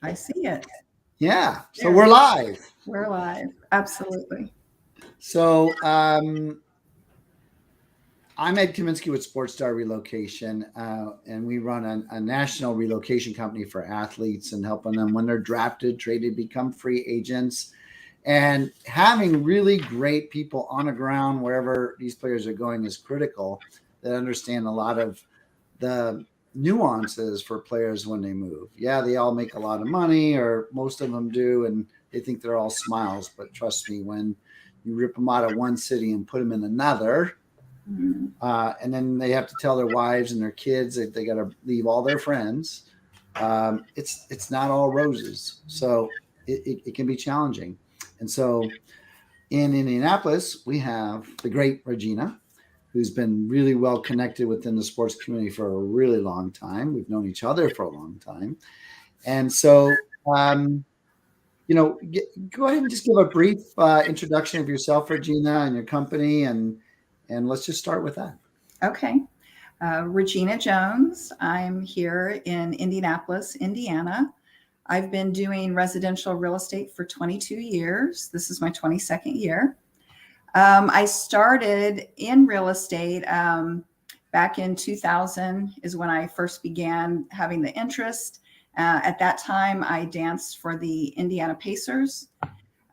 I see it. Yeah, so There, we're live. we're live. Absolutely. So I'm Ed Kaminsky with SportStar Relocation, and we run a national relocation company for athletes and helping them when they're drafted, traded, become free agents, and having really great people on the ground wherever these players are going is critical. That understand a lot of the nuances for players when they move. Yeah, they all make a lot of money, or most of them do, and they think they're all smiles. But trust me, when you rip them out of one city and put them in another, Mhm. and then they have to tell their wives and their kids that they got to leave all their friends. It's not all roses, so it can be challenging. And so in Indianapolis, we have the great Regina, who's been really well connected within the sports community for a really long time. We've known each other for a long time. And so, um, go ahead and just give a brief introduction of yourself, Regina, and your company, and let's just start with that. Okay. Regina Jones. I'm here in Indianapolis, Indiana. I've been doing residential real estate for 22 years. This is my 22nd year. I started in real estate back in 2000 is when I first began having the interest. At that time, I danced for the Indiana Pacers.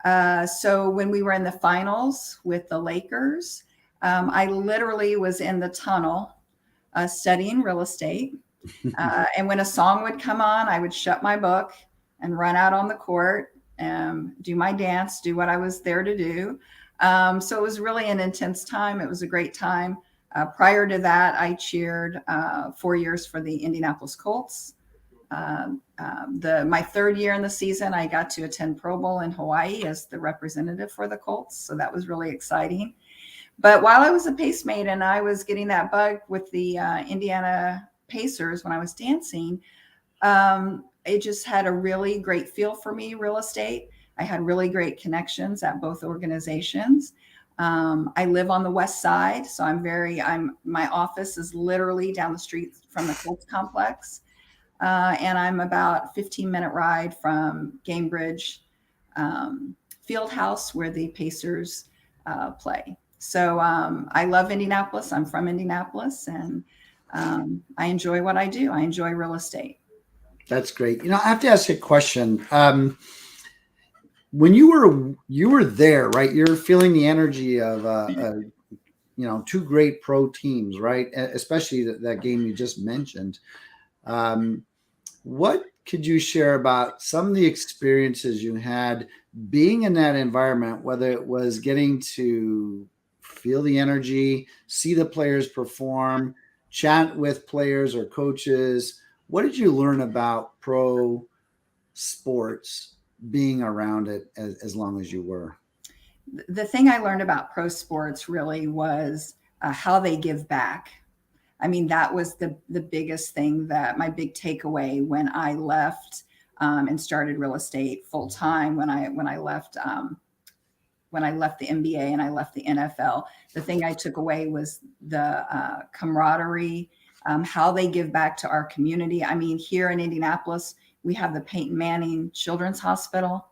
So when we were in the finals with the Lakers, I literally was in the tunnel studying real estate. And when a song would come on, I would shut my book and run out on the court, do my dance, do what I was there to do. So it was really an intense time. It was a great time. Prior to that, I cheered 4 years for the Indianapolis Colts. My third year in the season, I got to attend Pro Bowl in Hawaii as the representative for the Colts. So that was really exciting. But while I was a pacemate and I was getting that bug with the Indiana Pacers when I was dancing, it just had a really great feel for me, real estate. I had really great connections at both organizations. I live on the west side, so my office is literally down the street from the Colts complex. And I'm about 15-minute ride from Gamebridge Field House where the Pacers play. So I love Indianapolis. I'm from Indianapolis, and I enjoy what I do. I enjoy real estate. That's great. I have to ask you a question. When you were there, right? You're feeling the energy of two great pro teams, right? Especially that game you just mentioned. Um, what could you share about some of the experiences you had being in that environment, whether it was getting to feel the energy, see the players perform, chat with players or coaches? What did you learn about pro sports being around it as long as you were? The thing I learned about pro sports really was how they give back. I mean, that was the biggest thing, that my big takeaway when I left and started real estate full time, when I left the NBA and I left the NFL. The thing I took away was the camaraderie, how they give back to our community. I mean, here in Indianapolis, we have the Peyton Manning Children's Hospital.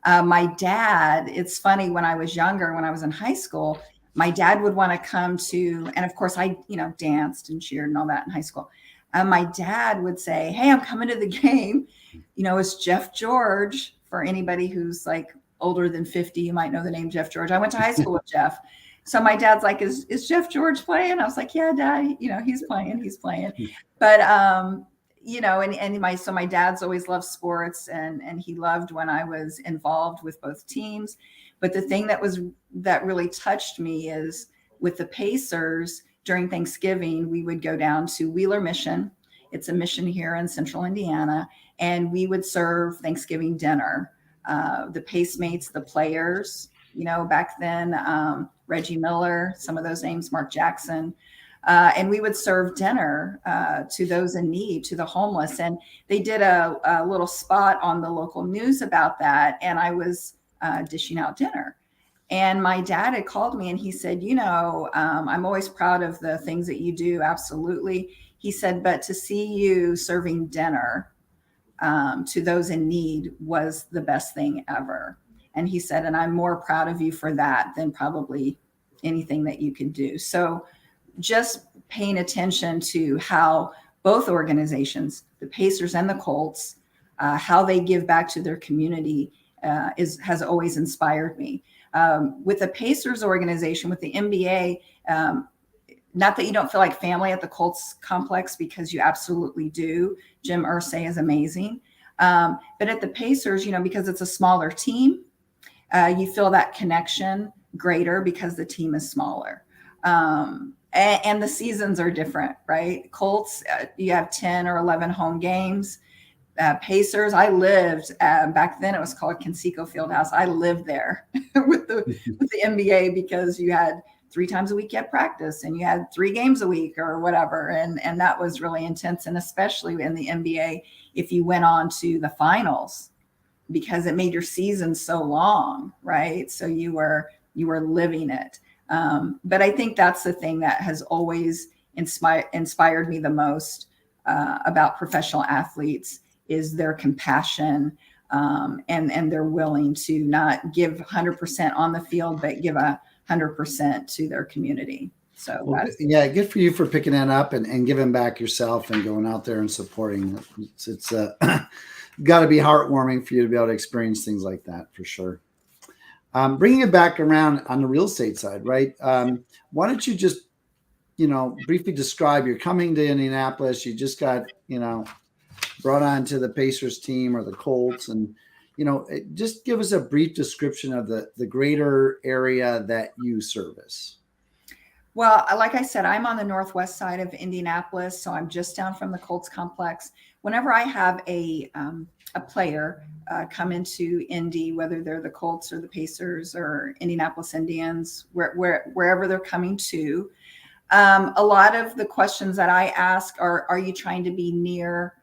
My dad, it's funny, when I was younger, when I was in high school, my dad would want to come to, and of course I, danced and cheered and all that in high school. My dad would say, "Hey, I'm coming to the game." It's Jeff George. For anybody who's like older than 50, you might know the name Jeff George. I went to high school with Jeff. So my dad's like, is Jeff George playing? I was like, "Yeah, Dad, he's playing." But my dad's always loved sports, and he loved when I was involved with both teams. But the thing that really touched me is with the Pacers during Thanksgiving, we would go down to Wheeler Mission. It's a mission here in central Indiana, and we would serve Thanksgiving dinner. The Pacemates, the players, back then, Reggie Miller, some of those names, Mark Jackson. And we would serve dinner to those in need, to the homeless. And they did a little spot on the local news about that. And I was dishing out dinner. And my dad had called me and he said, I'm always proud of the things that you do. Absolutely. He said, but to see you serving dinner to those in need was the best thing ever. And he said, and I'm more proud of you for that than probably anything that you could do. So just paying attention to how both organizations, the Pacers and the Colts, how they give back to their community has always inspired me. With the Pacers organization, with the NBA, not that you don't feel like family at the Colts complex, because you absolutely do. Jim Irsay is amazing. But at the Pacers, because it's a smaller team, you feel that connection greater because the team is smaller. And the seasons are different, right? Colts, you have 10 or 11 home games. Pacers, I lived back then. It was called Conseco Fieldhouse. I lived there with the NBA, because you had 3 times a week you had practice, and you had 3 games a week or whatever, and that was really intense. And especially in the NBA, if you went on to the finals, because it made your season so long, right? So you were living it. But I think that's the thing that has always inspired me the most about professional athletes, is their compassion, and they're willing to not give 100% on the field, but give 100% to their community. So well, yeah, good for you for picking that up and giving back yourself and going out there and supporting. It's got to be heartwarming for you to be able to experience things like that, for sure. Bringing it back around on the real estate side, right? Why don't you just, briefly describe, you're coming to Indianapolis, you just got, brought on to the Pacers team or the Colts, and, just give us a brief description of the greater area that you service. Well, like I said, I'm on the northwest side of Indianapolis, so I'm just down from the Colts complex. Whenever I have a player come into Indy, whether they're the Colts or the Pacers or Indianapolis Indians, wherever they're coming to, a lot of the questions that I ask are you trying to be near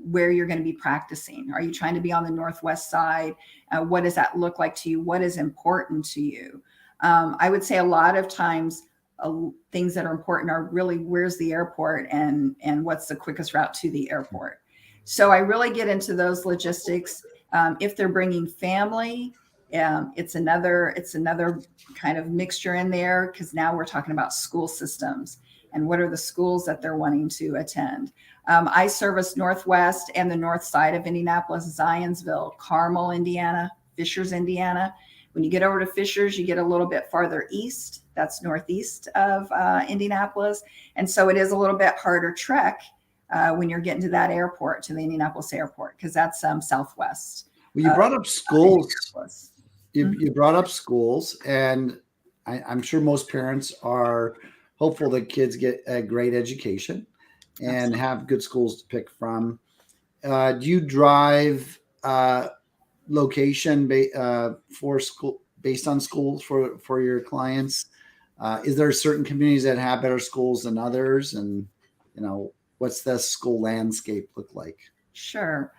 where you're going to be practicing? Are you trying to be on the northwest side? What does that look like to you? What is important to you? I would say a lot of times things that are important are really, where's the airport and what's the quickest route to the airport. So I really get into those logistics. If they're bringing family, it's another kind of mixture in there, because now we're talking about school systems and what are the schools that they're wanting to attend. I service Northwest and the north side of Indianapolis, Zionsville, Carmel, Indiana, Fishers, Indiana. When you get over to Fishers, you get a little bit farther east. That's northeast of Indianapolis. And so it is a little bit harder trek when you're getting to that airport, to the Indianapolis airport, because that's southwest. Well, you brought up schools. Mm-hmm. You brought up schools, and I'm sure most parents are hopeful that kids get a great education and Absolutely. have good schools to pick from. Do you drive location for school based on schools for your clients? Is there certain communities that have better schools than others? And, what's the school landscape look like? Sure.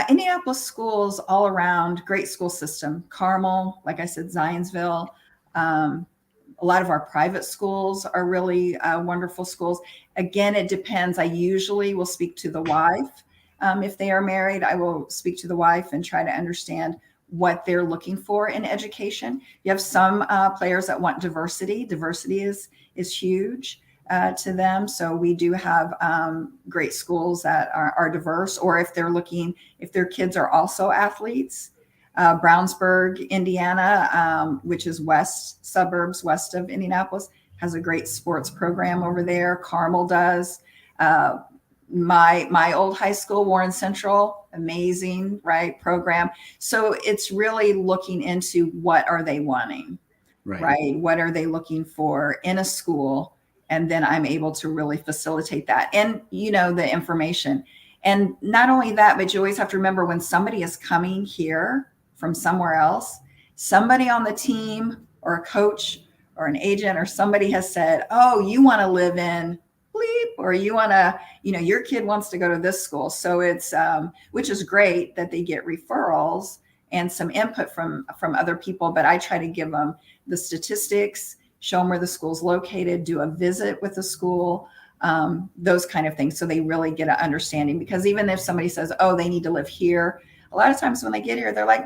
Indianapolis schools all around, great school system. Carmel, like I said, Zionsville. A lot of our private schools are really wonderful schools. Again, it depends. I usually will speak to the wife. If they are married, I will speak to the wife and try to understand what they're looking for in education. You have some players that want diversity. Diversity is huge to them. So we do have great schools that are diverse, or if their kids are also athletes. Brownsburg, Indiana, which is suburbs west of Indianapolis, has a great sports program over there. Carmel does. My old high school, Warren Central, amazing, right, program. So it's really looking into what are they wanting, right? What are they looking for in a school? And then I'm able to really facilitate that. And, the information. And not only that, but you always have to remember, when somebody is coming here from somewhere else, somebody on the team or a coach or an agent or somebody has said, oh, you want to live in bleep, or you want to, your kid wants to go to this school. So it's, which is great that they get referrals and some input from other people, but I try to give them the statistics, show them where the school's located, do a visit with the school, those kind of things. So they really get an understanding, because even if somebody says, oh, they need to live here, a lot of times when they get here, they're like,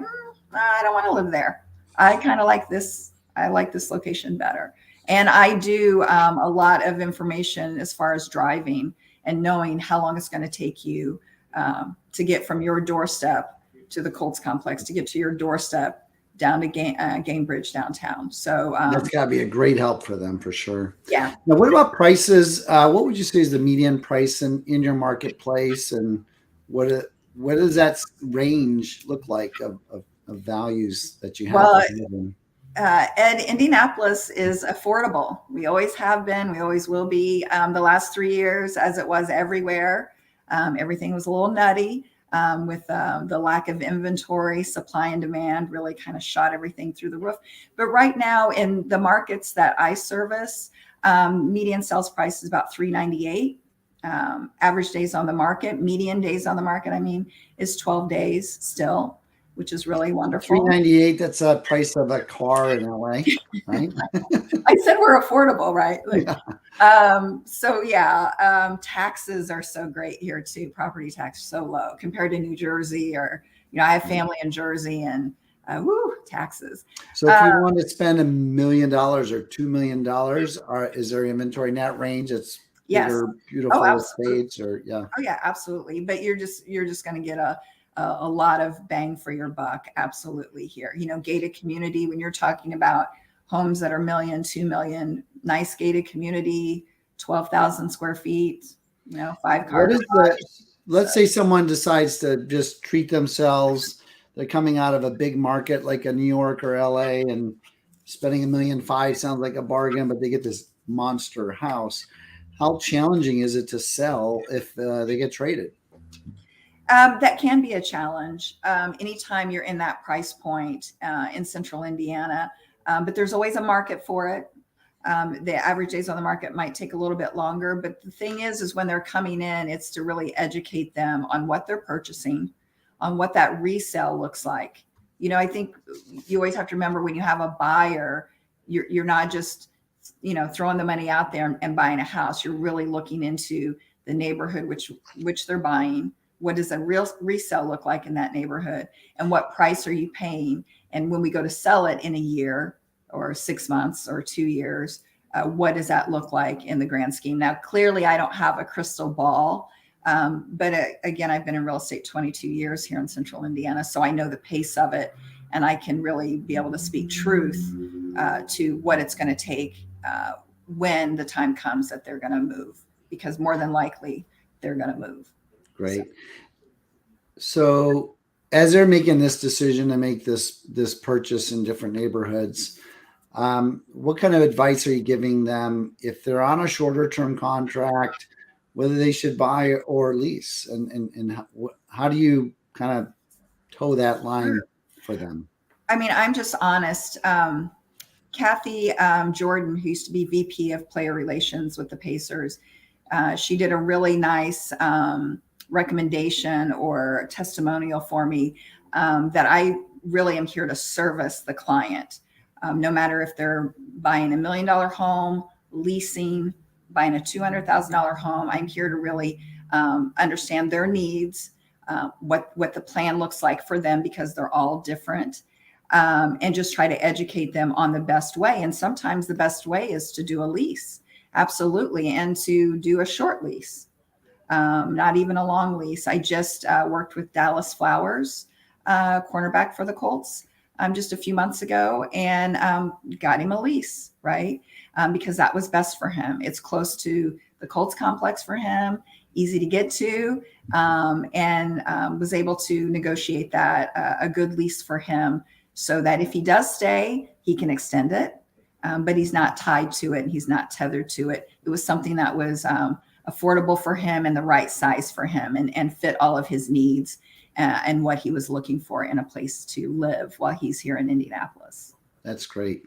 I don't want to live there. I kind of like this. I like this location better. And I do a lot of information as far as driving and knowing how long it's going to take you to get from your doorstep to the Colts complex, to get to your doorstep down to Gamebridge downtown. So that's got to be a great help for them for sure. Yeah. Now, what about prices? What would you say is the median price in your marketplace, and what does that range look like of values that you have? Well, Ed, Indianapolis is affordable. We always have been. We always will be. The last 3 years, as it was everywhere, everything was a little nutty with the lack of inventory. Supply and demand really kind of shot everything through the roof. But right now, in the markets that I service, median sales price is about $398. Average days on the market, median days on the market, I mean, is 12 days still, which is really wonderful. $398, that's a price of a car in LA, right? I said we're affordable, right? Like, so yeah, taxes are so great here too. Property tax so low compared to New Jersey, or, I have family in Jersey, and taxes. So if you want to spend $1 million or $2 million, is there inventory in that range? It's bigger, beautiful estates, or Oh yeah, absolutely. But you're just going to get a lot of bang for your buck. Absolutely here. Gated community, when you're talking about homes that are $1 million, $2 million, nice gated community, 12,000 square feet, 5 cars. Let's say someone decides to just treat themselves. They're coming out of a big market like a New York or LA, and spending $1.5 million sounds like a bargain, but they get this monster house. How challenging is it to sell if they get traded? That can be a challenge anytime you're in that price point in central Indiana, but there's always a market for it. The average days on the market might take a little bit longer, but the thing is when they're coming in, it's to really educate them on what they're purchasing, on what that resale looks like. I think you always have to remember, when you have a buyer, you're not just throwing the money out there and buying a house. You're really looking into the neighborhood which they're buying. What does a real resale look like in that neighborhood, and what price are you paying? And when we go to sell it in a year or 6 months or 2 years, what does that look like in the grand scheme? Now, clearly I don't have a crystal ball, but again, I've been in real estate 22 years here in central Indiana, so I know the pace of it, and I can really be able to speak truth to what it's going to take when the time comes that they're going to move, because more than likely they're going to move. Great. So as they're making this decision to make this purchase in different neighborhoods, what kind of advice are you giving them if they're on a shorter term contract, whether they should buy or lease, and how do you kind of toe that line for them? I mean, I'm just honest. Kathy Jordan, who used to be VP of Player Relations with the Pacers, she did a really nice recommendation or testimonial for me that I really am here to service the client. No matter if they're buying $1 million home, leasing, buying a $200,000 home, I'm here to really understand their needs, what the plan looks like for them, because they're all different, and just try to educate them on the best way. And sometimes the best way is to do a lease. Absolutely. And to do a short lease. Not even a long lease. I just worked with Dallas Flowers, cornerback for the Colts, just a few months ago, and got him a lease, right? Because that was best for him. It's close to the Colts complex for him, easy to get to, and was able to negotiate that a good lease for him, so that if he does stay, he can extend it, but he's not tied to it and he's not tethered to it. It was something that was affordable for him and the right size for him, and fit all of his needs and what he was looking for in a place to live while he's here in Indianapolis. That's great.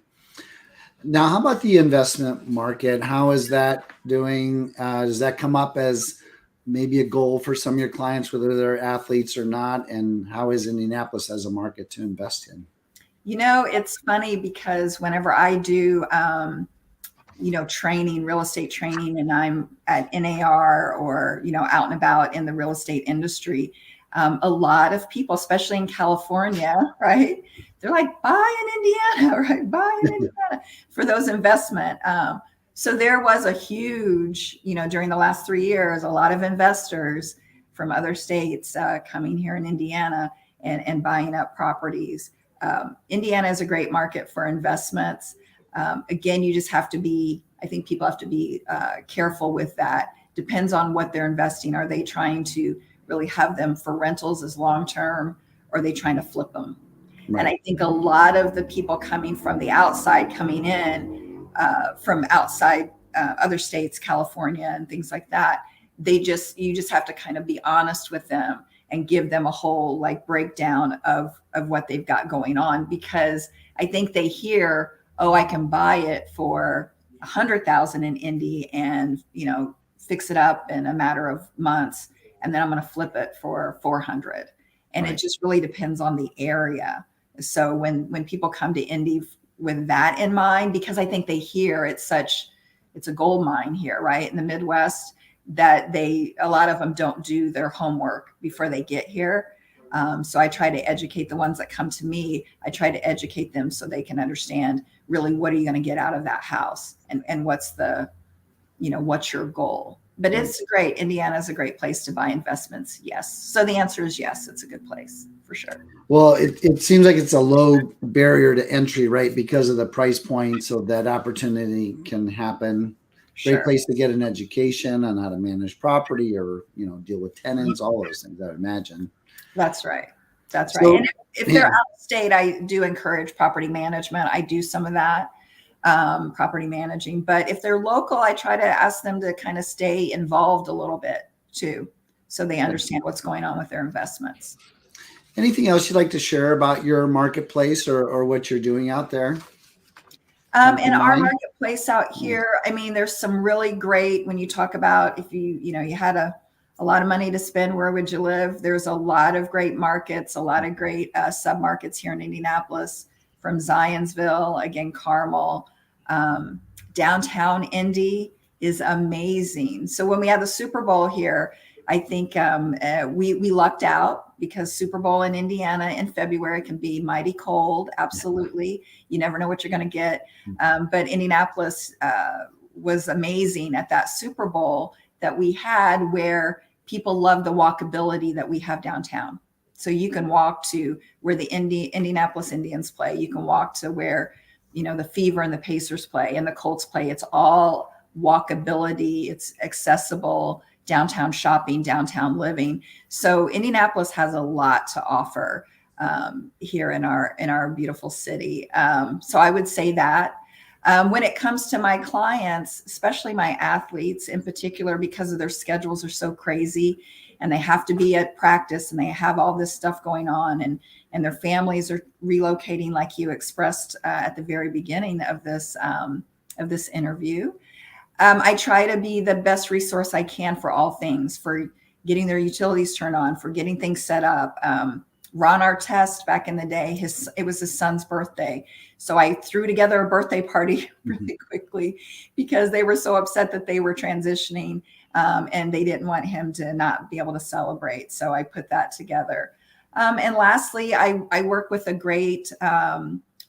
Now, how about the investment market? How is that doing? Does that come up as maybe a goal for some of your clients, whether they're athletes or not? And how is Indianapolis as a market to invest in? It's funny, because whenever I do training, real estate training, and I'm at NAR or, out and about in the real estate industry, a lot of people, especially in California, right? They're like, buy in Indiana, right? Buy in Indiana for those investment. So there was a huge, during the last 3 years, a lot of investors from other states coming here in Indiana and buying up properties. Indiana is a great market for investments. Again, you just have to be, I think people have to be careful with that. Depends on what they're investing. Are they trying to really have them for rentals as long-term, or are they trying to flip them? Right. And I think a lot of the people coming from the outside, coming in from outside other states, California and things like that, you just have to kind of be honest with them and give them a whole like breakdown of what they've got going on, because I think they hear, oh, I can buy it for $100,000 in Indy and, fix it up in a matter of months, and then I'm going to flip it for 400. And Right. It just really depends on the area. So when people come to Indy with that in mind, because I think they hear it's a gold mine here, right? In the Midwest, that a lot of them don't do their homework before they get here. So I try to educate the ones that come to me. I try to educate them so they can understand really what are you going to get out of that house, and what's what's your goal. But it's great. Indiana is a great place to buy investments. Yes. So the answer is yes, it's a good place for sure. Well, it seems like it's a low barrier to entry, right? Because of the price point. So that opportunity can happen. Sure. Great place to get an education on how to manage property or, deal with tenants, all those things, I imagine. That's right. That's right. So, and if they're out of state, I do encourage property management. I do some of that. Property managing, but if they're local, I try to ask them to kind of stay involved a little bit too, so they understand what's going on with their investments. Anything else you'd like to share about your marketplace or what you're doing out there? In our marketplace out here, I mean, there's some really great, when you talk about if you had a lot of money to spend, where would you live? There's a lot of great markets, a lot of great sub-markets here in Indianapolis, from Zionsville, again, Carmel, downtown Indy is amazing. So when we had the Super Bowl here, I think we lucked out, because Super Bowl in Indiana in February can be mighty cold. Absolutely. You never know what you're going to get. But Indianapolis was amazing at that Super Bowl that we had, where people love the walkability that we have downtown. So you can walk to where the Indianapolis Indians play. You can walk to where, the Fever and the Pacers play and the Colts play. It's all walkability. It's accessible, downtown shopping, downtown living. So Indianapolis has a lot to offer here in our beautiful city. So I would say that. When it comes to my clients, especially my athletes in particular, because of their schedules are so crazy, and they have to be at practice, and they have all this stuff going on, and their families are relocating, like you expressed at the very beginning of this interview. I try to be the best resource I can for all things, for getting their utilities turned on, for getting things set up. Ron Artest, back in the day, it was his son's birthday. So I threw together a birthday party really quickly, because they were so upset that they were transitioning. And they didn't want him to not be able to celebrate. So I put that together. And lastly, I work with a great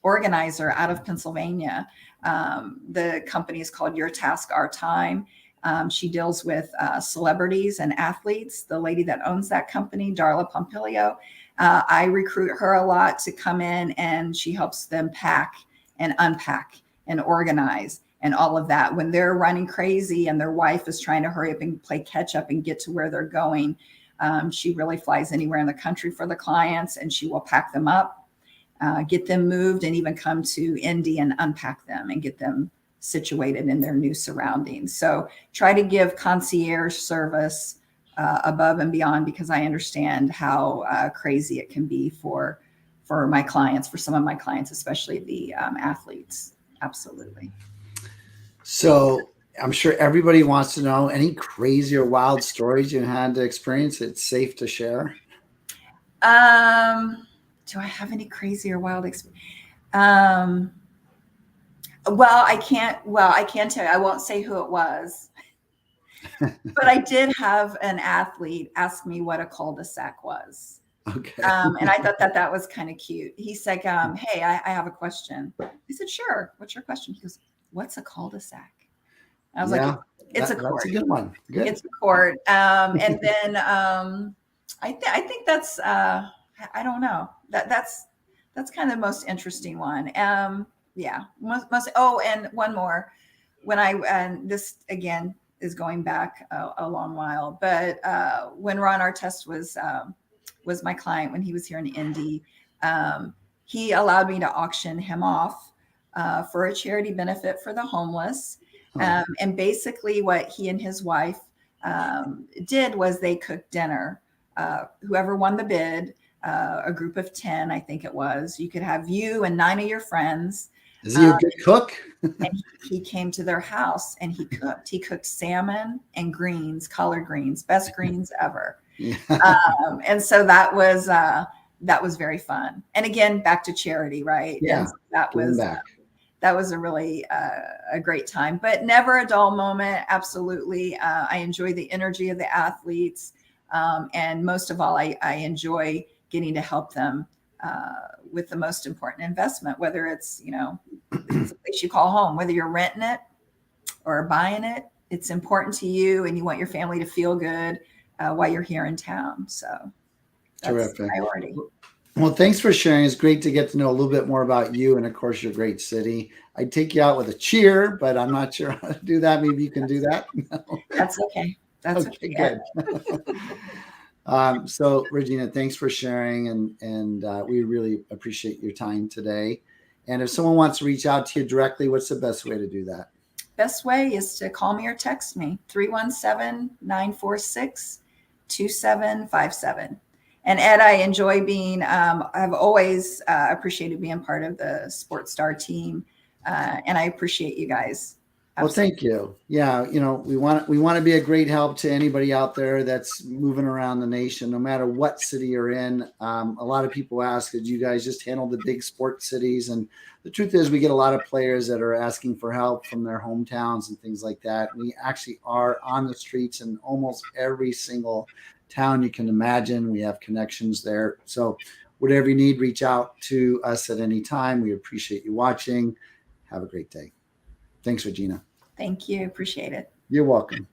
organizer out of Pennsylvania. The company is called Your Task, Our Time. She deals with celebrities and athletes. The lady that owns that company, Darla Pompilio, I recruit her a lot to come in, and she helps them pack and unpack and organize and all of that. When they're running crazy and their wife is trying to hurry up and play catch up and get to where they're going, she really flies anywhere in the country for the clients, and she will pack them up, get them moved, and even come to Indy and unpack them and get them situated in their new surroundings. So try to give concierge service above and beyond, because I understand how crazy it can be for my clients, for some of my clients, especially the athletes. Absolutely. So I'm sure everybody wants to know any crazy or wild stories you had to experience. It's safe to share. Do I have any crazy or wild experience? Well, I can't. Well, I can tell you. I won't say who it was, but I did have an athlete ask me what a cul-de-sac was. Okay. And I thought that was kind of cute. He's like, "Hey, I have a question." I said, "Sure. What's your question?" He goes, "What's a cul-de-sac?" I was like, Yeah, "It's a that's a court. good one. Good. It's a court." And then I think that's I don't know, that's kind of the most interesting one. Yeah, oh, and one more. When I and this again is going back a long while, but when Ron Artest was my client when he was here in Indy, he allowed me to auction him off for a charity benefit for the homeless. Oh, And basically, what he and his wife did was they cooked dinner. Whoever won the bid, a group of 10, I think it was, you could have you and 9 of your friends. is he a good cook? And he came to their house and he cooked. He cooked salmon and greens, collard greens, best greens ever. Yeah. And so that was very fun. And again, back to charity, right? Yeah, And so that giving back. was a really a great time, but never a dull moment. Absolutely. I enjoy the energy of the athletes. And most of all, I enjoy getting to help them with the most important investment, whether it's, it's a place you call home, whether you're renting it or buying it, it's important to you and you want your family to feel good while you're here in town. So that's Terrific. the priority. Well, thanks for sharing. It's great to get to know a little bit more about you and, of course, your great city. I'd take you out with a cheer, but I'm not sure how to do that. Maybe you can do that. That's okay. That's okay, okay. good. So, Regina, thanks for sharing, and we really appreciate your time today. And if someone wants to reach out to you directly, what's the best way to do that? Best way is to call me or text me, 317-946-2757. And Ed, I enjoy being, I've always appreciated being part of the SportStar team. And I appreciate you guys. Well, thank you. Yeah, we want to be a great help to anybody out there that's moving around the nation, no matter what city you're in. A lot of people ask, did you guys just handle the big sports cities? And the truth is, we get a lot of players that are asking for help from their hometowns and things like that. We actually are on the streets in almost every single town you can imagine. We have connections there. So whatever you need, reach out to us at any time. We appreciate you watching. Have a great day. Thanks, Regina. Thank you. Appreciate it. You're welcome.